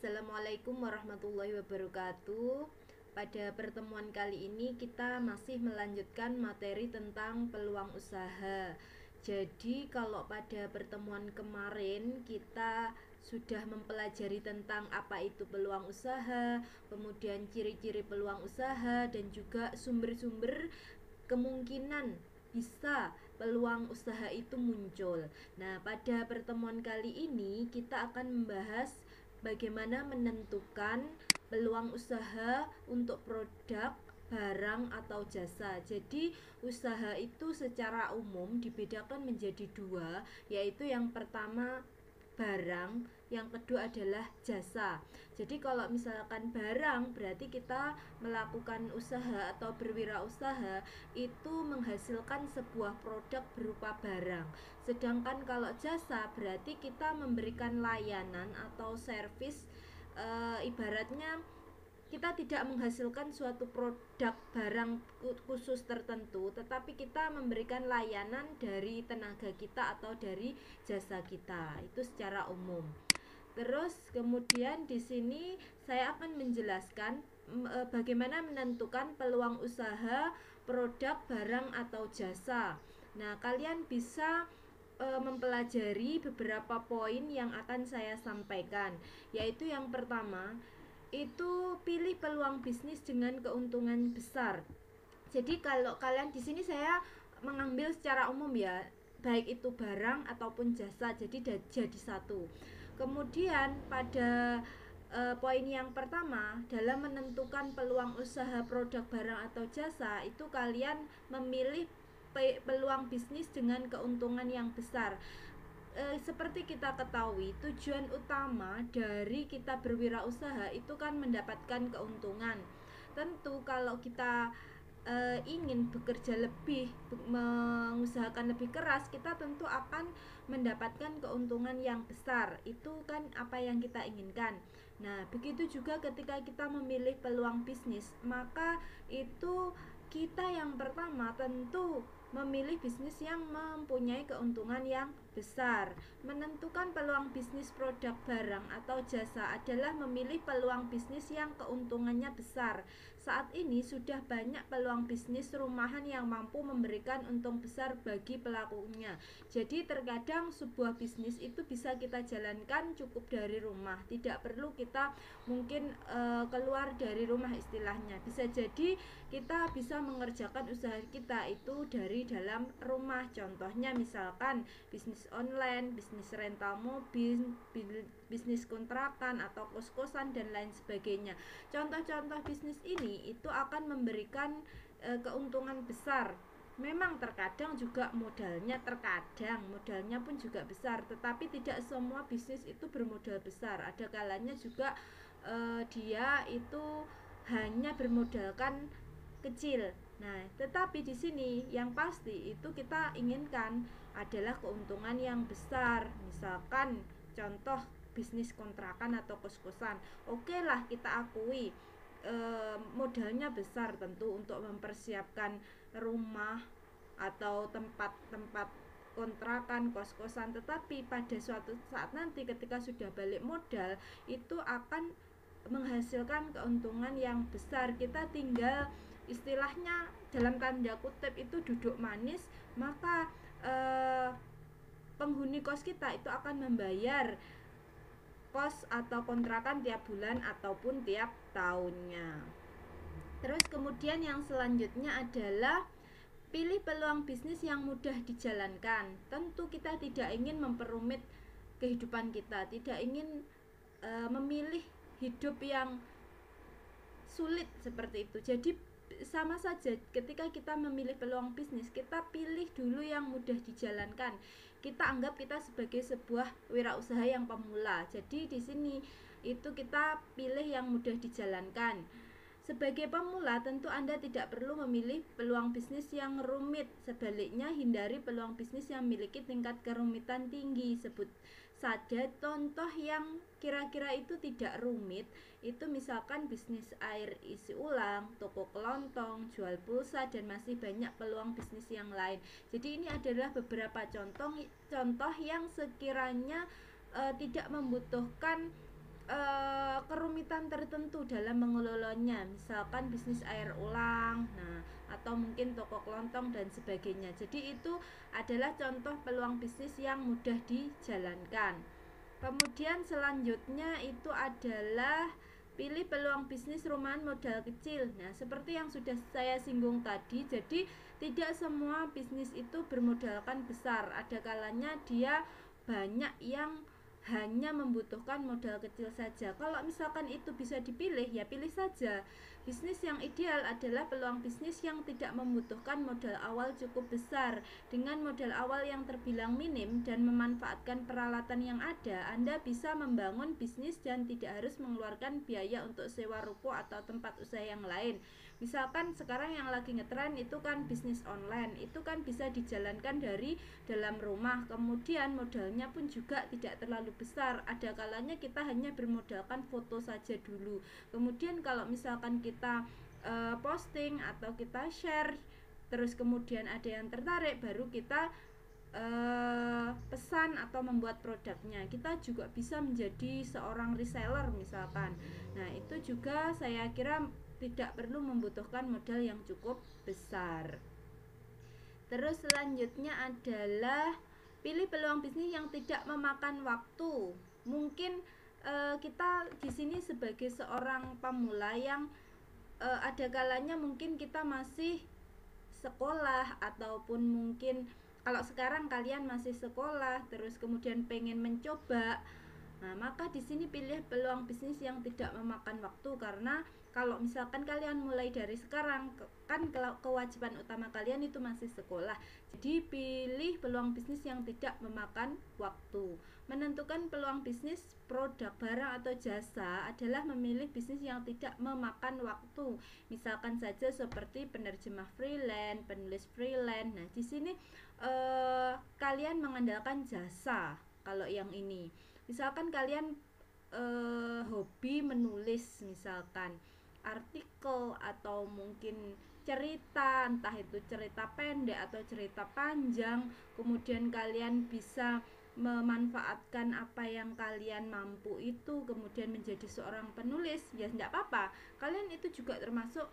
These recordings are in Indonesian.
Assalamualaikum warahmatullahi wabarakatuh. Pada pertemuan kali ini kita masih melanjutkan materi tentang peluang usaha. Jadi kalau pada pertemuan kemarin kita sudah mempelajari tentang apa itu peluang usaha, kemudian ciri-ciri peluang usaha dan juga sumber-sumber kemungkinan bisa peluang usaha itu muncul. Nah, pada pertemuan kali ini kita akan membahas bagaimana menentukan peluang usaha untuk produk, barang atau jasa. Jadi, usaha itu secara umum dibedakan menjadi dua, yaitu yang pertama barang, yang kedua adalah jasa. Jadi kalau misalkan barang berarti kita melakukan usaha atau berwirausaha itu menghasilkan sebuah produk berupa barang. Sedangkan kalau jasa berarti kita memberikan layanan atau servis, ibaratnya kita tidak menghasilkan suatu produk barang khusus tertentu, tetapi kita memberikan layanan dari tenaga kita atau dari jasa kita. Itu secara umum. Terus kemudian di sini saya akan menjelaskan bagaimana menentukan peluang usaha, produk, barang atau jasa. Nah, kalian bisa mempelajari beberapa poin yang akan saya sampaikan, yaitu yang pertama itu pilih peluang bisnis dengan keuntungan besar. Jadi kalau kalian di sini saya mengambil secara umum ya, baik itu barang ataupun jasa, jadi satu. Kemudian pada poin yang pertama dalam menentukan peluang usaha produk barang atau jasa itu kalian memilih peluang bisnis dengan keuntungan yang besar. Seperti kita ketahui, tujuan utama dari kita berwirausaha itu kan mendapatkan keuntungan. Tentu kalau kita ingin bekerja lebih, mengusahakan lebih keras, kita tentu akan mendapatkan keuntungan yang besar. Itu kan apa yang kita inginkan. Nah, begitu juga ketika kita memilih peluang bisnis, maka itu kita yang pertama tentu memilih bisnis yang mempunyai keuntungan yang besar. Menentukan peluang bisnis produk barang atau jasa adalah memilih peluang bisnis yang keuntungannya besar. Saat ini sudah banyak peluang bisnis rumahan yang mampu memberikan untung besar bagi pelakunya. Jadi terkadang sebuah bisnis itu bisa kita jalankan cukup dari rumah, tidak perlu kita mungkin keluar dari rumah istilahnya. Bisa jadi kita bisa mengerjakan usaha kita itu dari dalam rumah. Contohnya misalkan bisnis online, bisnis rental mobil, bisnis kontrakan atau kos-kosan dan lain sebagainya. Contoh-contoh bisnis ini itu akan memberikan keuntungan besar. Memang terkadang juga modalnya pun juga besar, tetapi tidak semua bisnis itu bermodal besar. Ada kalanya juga dia itu hanya bermodalkan kecil. Nah, tetapi di sini yang pasti itu kita inginkan adalah keuntungan yang besar. Misalkan contoh bisnis kontrakan atau kos-kosan. Oke lah kita akui modalnya besar tentu untuk mempersiapkan rumah atau tempat-tempat kontrakan, kos-kosan, tetapi pada suatu saat nanti ketika sudah balik modal itu akan menghasilkan keuntungan yang besar. Kita tinggal istilahnya dalam tanda kutip itu duduk manis, maka penghuni kos kita itu akan membayar kos atau kontrakan tiap bulan ataupun tiap tahunnya. Terus kemudian yang selanjutnya adalah pilih peluang bisnis yang mudah dijalankan. Tentu kita tidak ingin memperumit kehidupan kita, tidak ingin memilih hidup yang sulit seperti itu. Jadi sama saja ketika kita memilih peluang bisnis, kita pilih dulu yang mudah dijalankan. Kita anggap kita sebagai sebuah wirausaha yang pemula. Jadi di sini itu kita pilih yang mudah dijalankan. Sebagai pemula tentu Anda tidak perlu memilih peluang bisnis yang rumit. Sebaliknya hindari peluang bisnis yang memiliki tingkat kerumitan tinggi. Sebut saja contoh yang kira-kira itu tidak rumit. Itu misalkan bisnis air isi ulang, toko kelontong, jual pulsa dan masih banyak peluang bisnis yang lain. Jadi ini adalah beberapa contoh yang sekiranya tidak membutuhkan kerumitan tertentu dalam mengelolanya, misalkan bisnis air ulang, nah atau mungkin toko kelontong dan sebagainya. Jadi itu adalah contoh peluang bisnis yang mudah dijalankan. Kemudian selanjutnya itu adalah pilih peluang bisnis rumahan modal kecil. Nah, seperti yang sudah saya singgung tadi, jadi tidak semua bisnis itu bermodalkan besar. Ada kalanya dia banyak yang hanya membutuhkan modal kecil saja. Kalau misalkan itu bisa dipilih, ya pilih saja. Bisnis yang ideal adalah peluang bisnis yang tidak membutuhkan modal awal cukup besar. Dengan modal awal yang terbilang minim dan memanfaatkan peralatan yang ada, Anda bisa membangun bisnis dan tidak harus mengeluarkan biaya untuk sewa ruko atau tempat usaha yang lain. Misalkan sekarang yang lagi ngetren itu kan bisnis online, itu kan bisa dijalankan dari dalam rumah. Kemudian modalnya pun juga tidak terlalu besar. Ada kalanya kita hanya bermodalkan foto saja dulu. Kemudian kalau misalkan kita posting atau kita share, terus kemudian ada yang tertarik, baru kita pesan atau membuat produknya. Kita juga bisa menjadi seorang reseller misalkan. Nah, itu juga saya kira tidak perlu membutuhkan modal yang cukup besar. Terus selanjutnya adalah pilih peluang bisnis yang tidak memakan waktu. Mungkin kita di sini sebagai seorang pemula yang ada kalanya mungkin kita masih sekolah, ataupun mungkin kalau sekarang kalian masih sekolah terus kemudian pengen mencoba. Nah, maka di sini pilih peluang bisnis yang tidak memakan waktu, karena kalau misalkan kalian mulai dari sekarang, kan kewajiban utama kalian itu masih sekolah. Jadi pilih peluang bisnis yang tidak memakan waktu. Menentukan peluang bisnis produk, barang atau jasa adalah memilih bisnis yang tidak memakan waktu. Misalkan saja seperti penerjemah freelance, penulis freelance. Nah, di sini kalian mengandalkan jasa. Kalau yang ini misalkan kalian hobi menulis, misalkan artikel atau mungkin cerita, entah itu cerita pendek atau cerita panjang, kemudian kalian bisa memanfaatkan apa yang kalian mampu itu, kemudian menjadi seorang penulis, ya tidak apa-apa. Kalian itu juga termasuk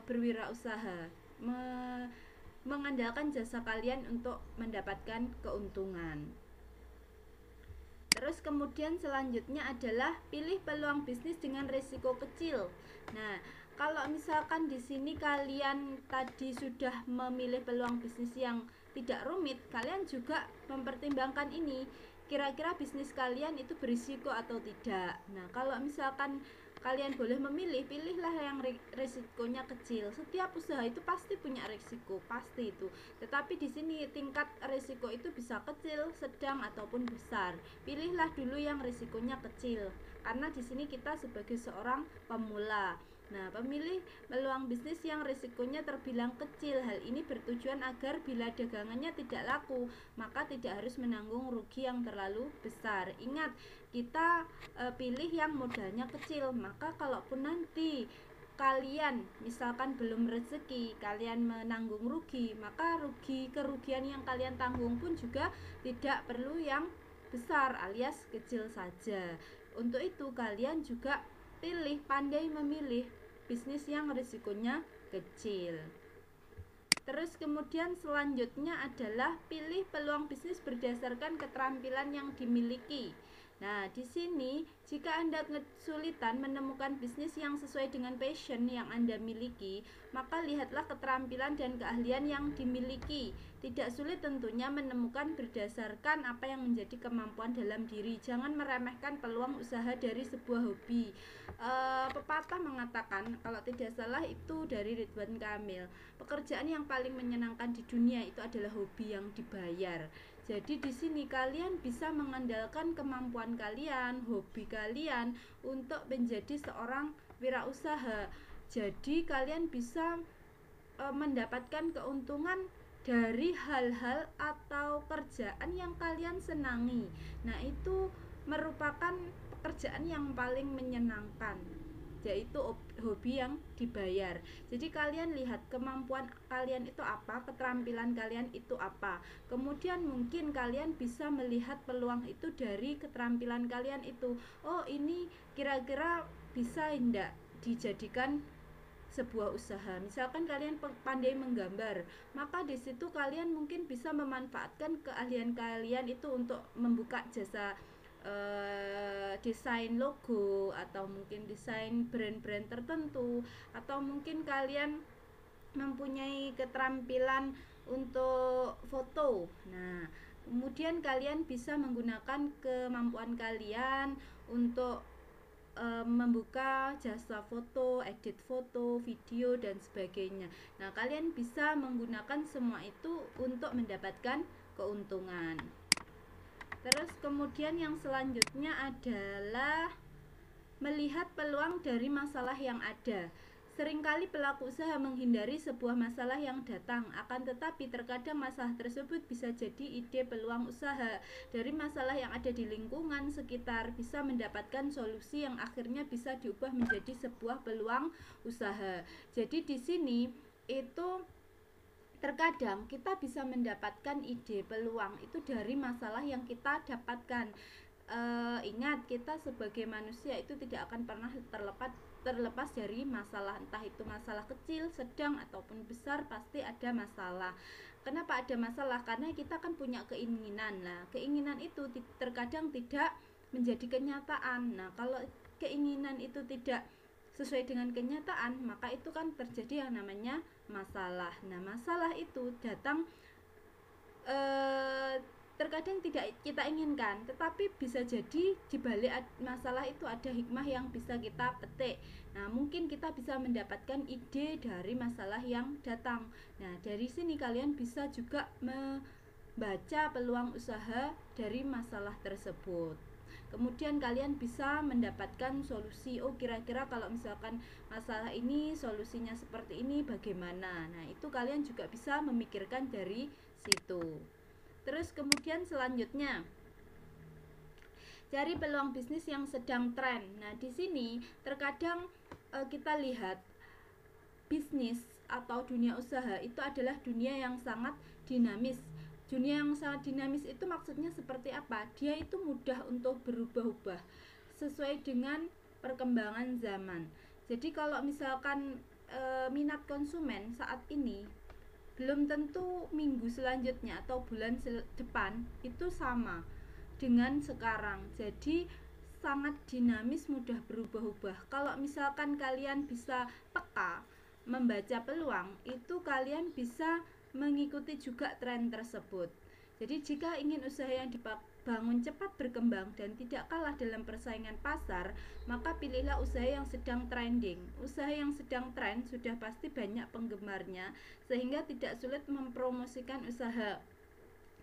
berwirausaha, mengandalkan jasa kalian untuk mendapatkan keuntungan. Terus kemudian selanjutnya adalah pilih peluang bisnis dengan risiko kecil. Nah, kalau misalkan di sini kalian tadi sudah memilih peluang bisnis yang tidak rumit, kalian juga mempertimbangkan ini, kira-kira bisnis kalian itu berisiko atau tidak. Nah, kalau misalkan kalian boleh memilih, pilihlah yang risikonya kecil. Setiap usaha itu pasti punya risiko, pasti itu. Tetapi di sini tingkat risiko itu bisa kecil, sedang ataupun besar. Pilihlah dulu yang risikonya kecil, karena di sini kita sebagai seorang pemula. Nah, pemilih peluang bisnis yang risikonya terbilang kecil. Hal ini bertujuan agar bila dagangannya tidak laku, maka tidak harus menanggung rugi yang terlalu besar. Ingat, kita pilih yang modalnya kecil. Maka kalaupun nanti kalian misalkan belum rezeki, kalian menanggung rugi, maka kerugian yang kalian tanggung pun juga tidak perlu yang besar alias kecil saja. Untuk itu kalian juga pandai memilih bisnis yang risikonya kecil. Terus kemudian selanjutnya adalah pilih peluang bisnis berdasarkan keterampilan yang dimiliki. Nah, di sini jika Anda kesulitan menemukan bisnis yang sesuai dengan passion yang Anda miliki, maka lihatlah keterampilan dan keahlian yang dimiliki. Tidak sulit tentunya menemukan berdasarkan apa yang menjadi kemampuan dalam diri. Jangan meremehkan peluang usaha dari sebuah hobi. Pepatah mengatakan, kalau tidak salah itu dari Ridwan Kamil, pekerjaan yang paling menyenangkan di dunia itu adalah hobi yang dibayar. Jadi di sini kalian bisa mengandalkan kemampuan kalian, hobi kalian untuk menjadi seorang wirausaha. Jadi kalian bisa mendapatkan keuntungan dari hal-hal atau kerjaan yang kalian senangi. Nah, itu merupakan pekerjaan yang paling menyenangkan, yaitu hobi yang dibayar. Jadi kalian lihat kemampuan kalian itu apa, keterampilan kalian itu apa. Kemudian mungkin kalian bisa melihat peluang itu dari keterampilan kalian itu. Oh, ini kira-kira bisa tidak dijadikan sebuah usaha. Misalkan kalian pandai menggambar, maka di situ kalian mungkin bisa memanfaatkan keahlian kalian itu untuk membuka jasa desain logo, atau mungkin desain brand-brand tertentu, atau mungkin kalian mempunyai keterampilan untuk foto. Nah, kemudian kalian bisa menggunakan kemampuan kalian untuk membuka jasa foto, edit foto, video dan sebagainya. Nah, kalian bisa menggunakan semua itu untuk mendapatkan keuntungan. Terus kemudian yang selanjutnya adalah melihat peluang dari masalah yang ada. Seringkali pelaku usaha menghindari sebuah masalah yang datang, akan tetapi terkadang masalah tersebut bisa jadi ide peluang usaha. Dari masalah yang ada di lingkungan sekitar bisa mendapatkan solusi yang akhirnya bisa diubah menjadi sebuah peluang usaha. Jadi di sini itu terkadang kita bisa mendapatkan ide peluang itu dari masalah yang kita dapatkan. Ingat, kita sebagai manusia itu tidak akan pernah terlepas dari masalah, entah itu masalah kecil, sedang ataupun besar, pasti ada masalah. Kenapa ada masalah? Karena kita kan punya keinginan. Nah, keinginan itu terkadang tidak menjadi kenyataan. Nah, kalau keinginan itu tidak sesuai dengan kenyataan, maka itu kan terjadi yang namanya masalah. Nah, masalah itu datang terkadang tidak kita inginkan, tetapi bisa jadi di balik masalah itu ada hikmah yang bisa kita petik. Nah, mungkin kita bisa mendapatkan ide dari masalah yang datang. Nah, dari sini kalian bisa juga membaca peluang usaha dari masalah tersebut. Kemudian kalian bisa mendapatkan solusi, oh kira-kira kalau misalkan masalah ini solusinya seperti ini bagaimana. Nah, itu kalian juga bisa memikirkan dari situ. Terus kemudian selanjutnya, cari peluang bisnis yang sedang tren. Nah, di sini terkadang kita lihat bisnis atau dunia usaha itu adalah dunia yang sangat dinamis. Dunia yang sangat dinamis itu maksudnya seperti apa? Dia itu mudah untuk berubah-ubah sesuai dengan perkembangan zaman. Jadi kalau misalkan minat konsumen saat ini belum tentu minggu selanjutnya atau bulan depan itu sama dengan sekarang. Jadi sangat dinamis, mudah berubah-ubah. Kalau misalkan kalian bisa peka membaca peluang, itu kalian bisa mengikuti juga tren tersebut. Jadi jika ingin usaha yang dibangun cepat berkembang dan tidak kalah dalam persaingan pasar, maka pilihlah usaha yang sedang trending. Usaha yang sedang tren sudah pasti banyak penggemarnya, sehingga tidak sulit mempromosikan usaha.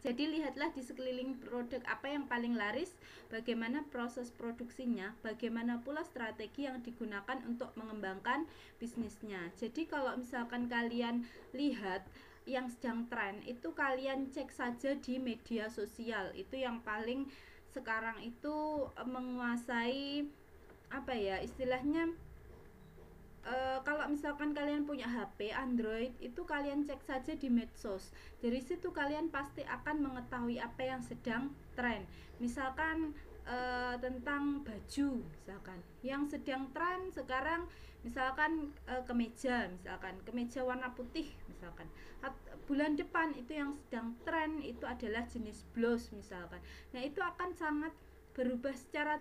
Jadi lihatlah di sekeliling produk apa yang paling laris, bagaimana proses produksinya, bagaimana pula strategi yang digunakan untuk mengembangkan bisnisnya. Jadi kalau misalkan kalian lihat yang sedang tren, itu kalian cek saja di media sosial. Itu yang paling sekarang itu menguasai apa ya istilahnya. Kalau misalkan kalian punya HP Android, itu kalian cek saja di medsos. Dari situ kalian pasti akan mengetahui apa yang sedang tren. Misalkan tentang baju, misalkan yang sedang tren sekarang, misalkan kemeja warna putih, misalkan bulan depan itu yang sedang tren itu adalah jenis blouse misalkan. Nah, itu akan sangat berubah secara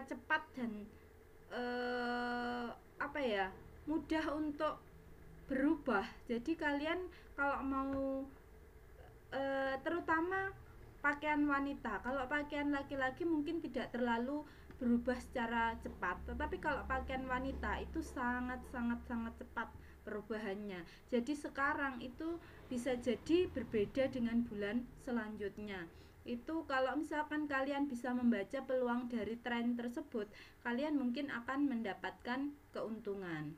cepat dan mudah untuk berubah. Jadi kalian kalau mau terutama pakaian wanita, kalau pakaian laki-laki mungkin tidak terlalu berubah secara cepat, tetapi kalau pakaian wanita itu sangat cepat perubahannya. Jadi sekarang itu bisa jadi berbeda dengan bulan selanjutnya. Itu kalau misalkan kalian bisa membaca peluang dari tren tersebut, kalian mungkin akan mendapatkan keuntungan.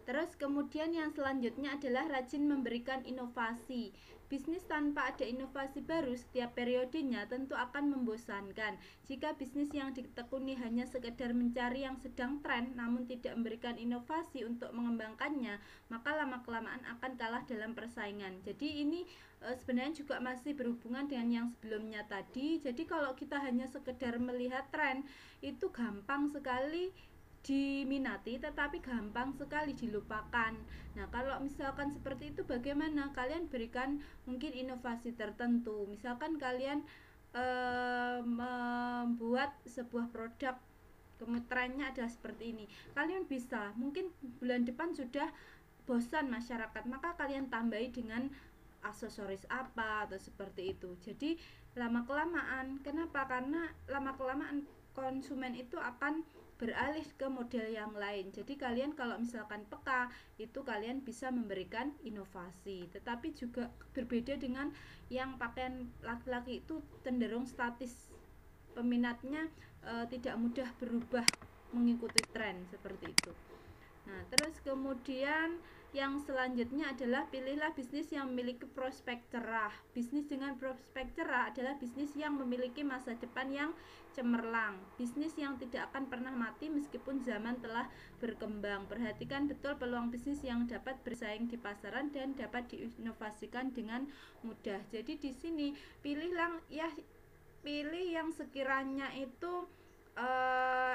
Terus kemudian yang selanjutnya adalah rajin memberikan inovasi. Bisnis tanpa ada inovasi baru setiap periodenya tentu akan membosankan. Jika bisnis yang ditekuni hanya sekedar mencari yang sedang tren namun tidak memberikan inovasi untuk mengembangkannya, maka lama-kelamaan akan kalah dalam persaingan. Jadi ini sebenarnya juga masih berhubungan dengan yang sebelumnya tadi. Jadi kalau kita hanya sekedar melihat tren, itu gampang sekali diminati tetapi gampang sekali dilupakan. Nah, kalau misalkan seperti itu bagaimana? Kalian berikan mungkin inovasi tertentu. Misalkan kalian membuat sebuah produk, kemudian trennya adalah seperti ini. Kalian bisa, mungkin bulan depan sudah bosan masyarakat, maka kalian tambahi dengan aksesoris apa atau seperti itu. Jadi lama-kelamaan, kenapa? Karena lama-kelamaan konsumen itu akan beralih ke model yang lain. Jadi kalian kalau misalkan peka, itu kalian bisa memberikan inovasi. Tetapi juga berbeda dengan yang pakaian laki-laki itu cenderung statis. Peminatnya tidak mudah berubah mengikuti tren seperti itu. Nah, terus kemudian yang selanjutnya adalah pilihlah bisnis yang memiliki prospek cerah. Bisnis dengan prospek cerah adalah bisnis yang memiliki masa depan yang cemerlang. Bisnis yang tidak akan pernah mati meskipun zaman telah berkembang. Perhatikan betul peluang bisnis yang dapat bersaing di pasaran dan dapat diinovasikan dengan mudah. Jadi di sini pilih yang sekiranya itu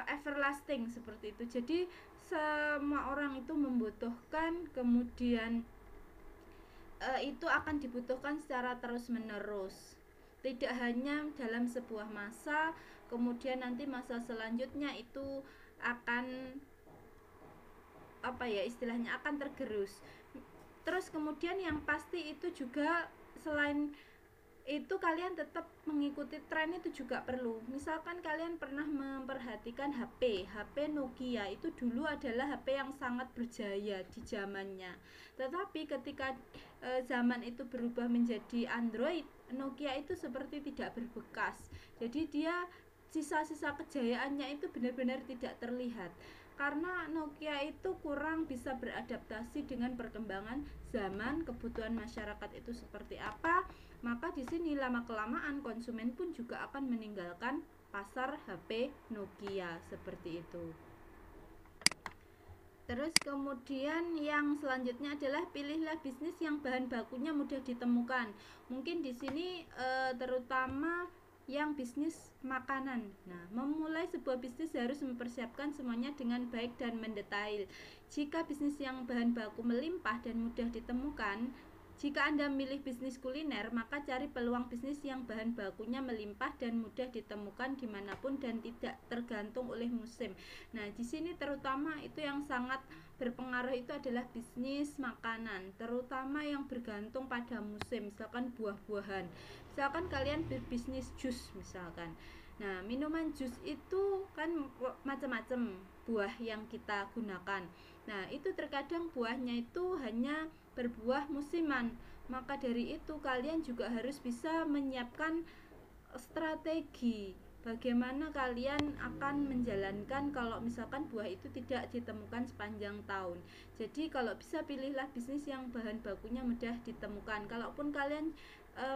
everlasting seperti itu. Jadi semua orang itu membutuhkan, kemudian itu akan dibutuhkan secara terus menerus, tidak hanya dalam sebuah masa, kemudian nanti masa selanjutnya itu akan istilahnya akan tergerus. Terus kemudian yang pasti itu juga selain itu kalian tetap mengikuti tren itu juga perlu. Misalkan kalian pernah memperhatikan HP Nokia itu dulu adalah HP yang sangat berjaya di zamannya. Tetapi ketika zaman itu berubah menjadi Android, Nokia itu seperti tidak berbekas. Jadi dia sisa-sisa kejayaannya itu benar-benar tidak terlihat. Karena Nokia itu kurang bisa beradaptasi dengan perkembangan zaman, kebutuhan masyarakat itu seperti apa, maka di sini lama-kelamaan konsumen pun juga akan meninggalkan pasar HP Nokia seperti itu. Terus kemudian yang selanjutnya adalah pilihlah bisnis yang bahan bakunya mudah ditemukan. Mungkin di sini terutama yang bisnis makanan. Nah, memulai sebuah bisnis harus mempersiapkan semuanya dengan baik dan mendetail. Jika bisnis yang bahan baku melimpah dan mudah ditemukan, jika Anda memilih bisnis kuliner, maka cari peluang bisnis yang bahan bakunya melimpah dan mudah ditemukan dimanapun dan tidak tergantung oleh musim. Nah, di sini terutama itu yang sangat berpengaruh itu adalah bisnis makanan, terutama yang bergantung pada musim, misalkan buah-buahan. Misalkan kalian berbisnis jus misalkan. Nah, minuman jus itu kan macam-macam buah yang kita gunakan. Nah, itu terkadang buahnya itu hanya berbuah musiman. Maka dari itu kalian juga harus bisa menyiapkan strategi bagaimana kalian akan menjalankan kalau misalkan buah itu tidak ditemukan sepanjang tahun. Jadi kalau bisa pilihlah bisnis yang bahan bakunya mudah ditemukan. Kalaupun kalian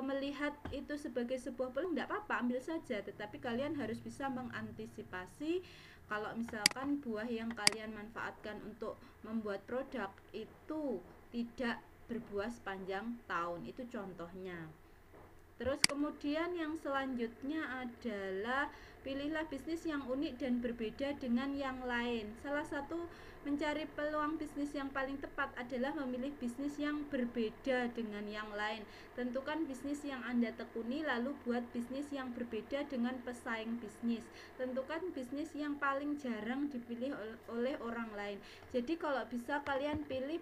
melihat itu sebagai sebuah peluang, tidak apa-apa, ambil saja. Tetapi kalian harus bisa mengantisipasi kalau misalkan buah yang kalian manfaatkan untuk membuat produk itu tidak berbuah sepanjang tahun. Itu contohnya. Terus kemudian yang selanjutnya adalah pilihlah bisnis yang unik dan berbeda dengan yang lain. Salah satu mencari peluang bisnis yang paling tepat adalah memilih bisnis yang berbeda dengan yang lain. Tentukan bisnis yang Anda tekuni lalu buat bisnis yang berbeda dengan pesaing bisnis. Tentukan bisnis yang paling jarang dipilih oleh orang lain. Jadi kalau bisa kalian pilih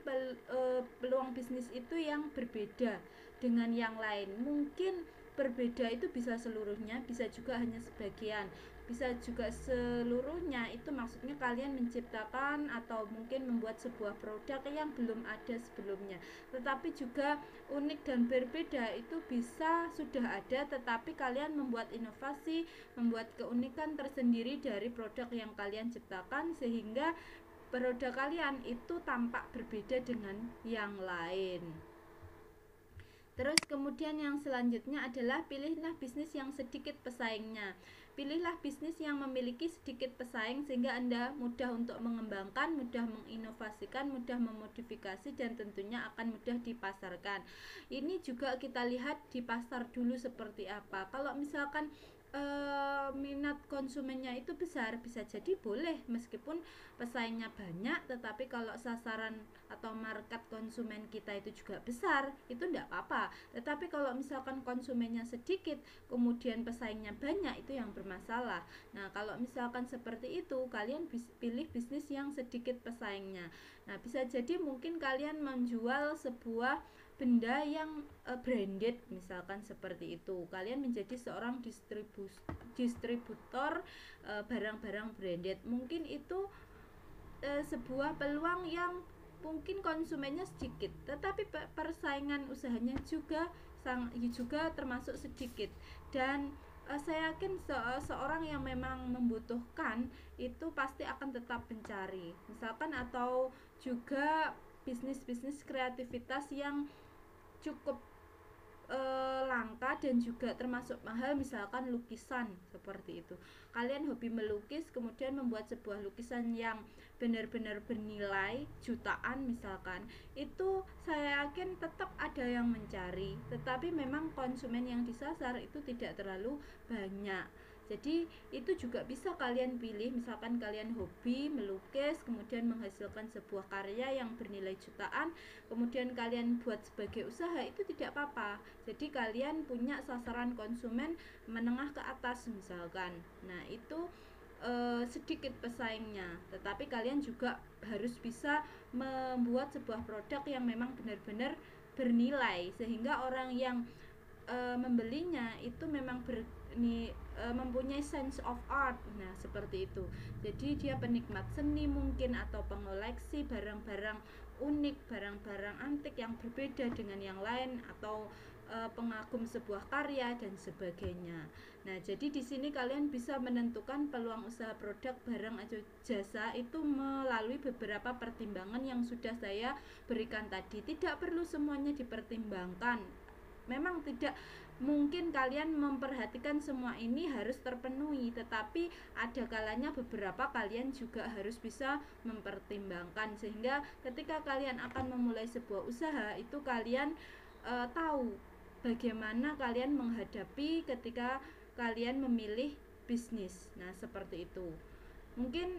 peluang bisnis itu yang berbeda dengan yang lain. Mungkin berbeda itu bisa seluruhnya, bisa juga hanya sebagian, bisa juga seluruhnya. Itu maksudnya kalian menciptakan atau mungkin membuat sebuah produk yang belum ada sebelumnya. Tetapi juga unik dan berbeda itu bisa sudah ada, tetapi kalian membuat inovasi, membuat keunikan tersendiri dari produk yang kalian ciptakan sehingga produk kalian itu tampak berbeda dengan yang lain. Terus kemudian yang selanjutnya adalah pilihlah bisnis yang sedikit pesaingnya. Pilihlah bisnis yang memiliki sedikit pesaing sehingga Anda mudah untuk mengembangkan, mudah menginovasikan, mudah memodifikasi, dan tentunya akan mudah dipasarkan. Ini juga kita lihat di pasar dulu seperti apa. Kalau misalkan minat konsumennya itu besar, bisa jadi boleh meskipun pesaingnya banyak, tetapi kalau sasaran atau market konsumen kita itu juga besar, itu tidak apa-apa. Tetapi kalau misalkan konsumennya sedikit kemudian pesaingnya banyak, itu yang bermasalah. Nah, kalau misalkan seperti itu, kalian pilih bisnis yang sedikit pesaingnya. Nah, bisa jadi mungkin kalian menjual sebuah benda yang branded, misalkan seperti itu. Kalian menjadi seorang distributor barang-barang branded. Mungkin itu sebuah peluang yang mungkin konsumennya sedikit, tetapi persaingan usahanya juga termasuk sedikit. Dan saya yakin seorang yang memang membutuhkan itu pasti akan tetap mencari, misalkan, atau juga bisnis-bisnis kreativitas yang cukup langka dan juga termasuk mahal, misalkan lukisan seperti itu. Kalian hobi melukis kemudian membuat sebuah lukisan yang benar-benar bernilai jutaan misalkan, itu saya yakin tetap ada yang mencari, tetapi memang konsumen yang disasar itu tidak terlalu banyak. Jadi itu juga bisa kalian pilih, misalkan kalian hobi melukis kemudian menghasilkan sebuah karya yang bernilai jutaan, kemudian kalian buat sebagai usaha, itu tidak apa-apa. Jadi kalian punya sasaran konsumen menengah ke atas misalkan. Nah, itu sedikit pesaingnya, tetapi kalian juga harus bisa membuat sebuah produk yang memang benar-benar bernilai sehingga orang yang membelinya itu memang mempunyai sense of art. Nah, seperti itu. Jadi dia penikmat seni mungkin, atau pengoleksi barang-barang unik, barang-barang antik yang berbeda dengan yang lain, atau pengagum sebuah karya dan sebagainya. Nah, jadi di sini kalian bisa menentukan peluang usaha produk, barang atau jasa itu melalui beberapa pertimbangan yang sudah saya berikan tadi. Tidak perlu semuanya dipertimbangkan. Memang tidak mungkin kalian memperhatikan semua ini harus terpenuhi, tetapi ada kalanya beberapa kalian juga harus bisa mempertimbangkan, sehingga ketika kalian akan memulai sebuah usaha itu kalian tahu bagaimana kalian menghadapi ketika kalian memilih bisnis. Nah, seperti itu. Mungkin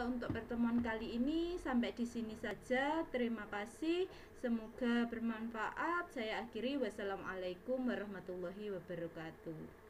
untuk pertemuan kali ini sampai di sini saja. Terima kasih. Semoga bermanfaat. Saya akhiri. Wassalamualaikum warahmatullahi wabarakatuh.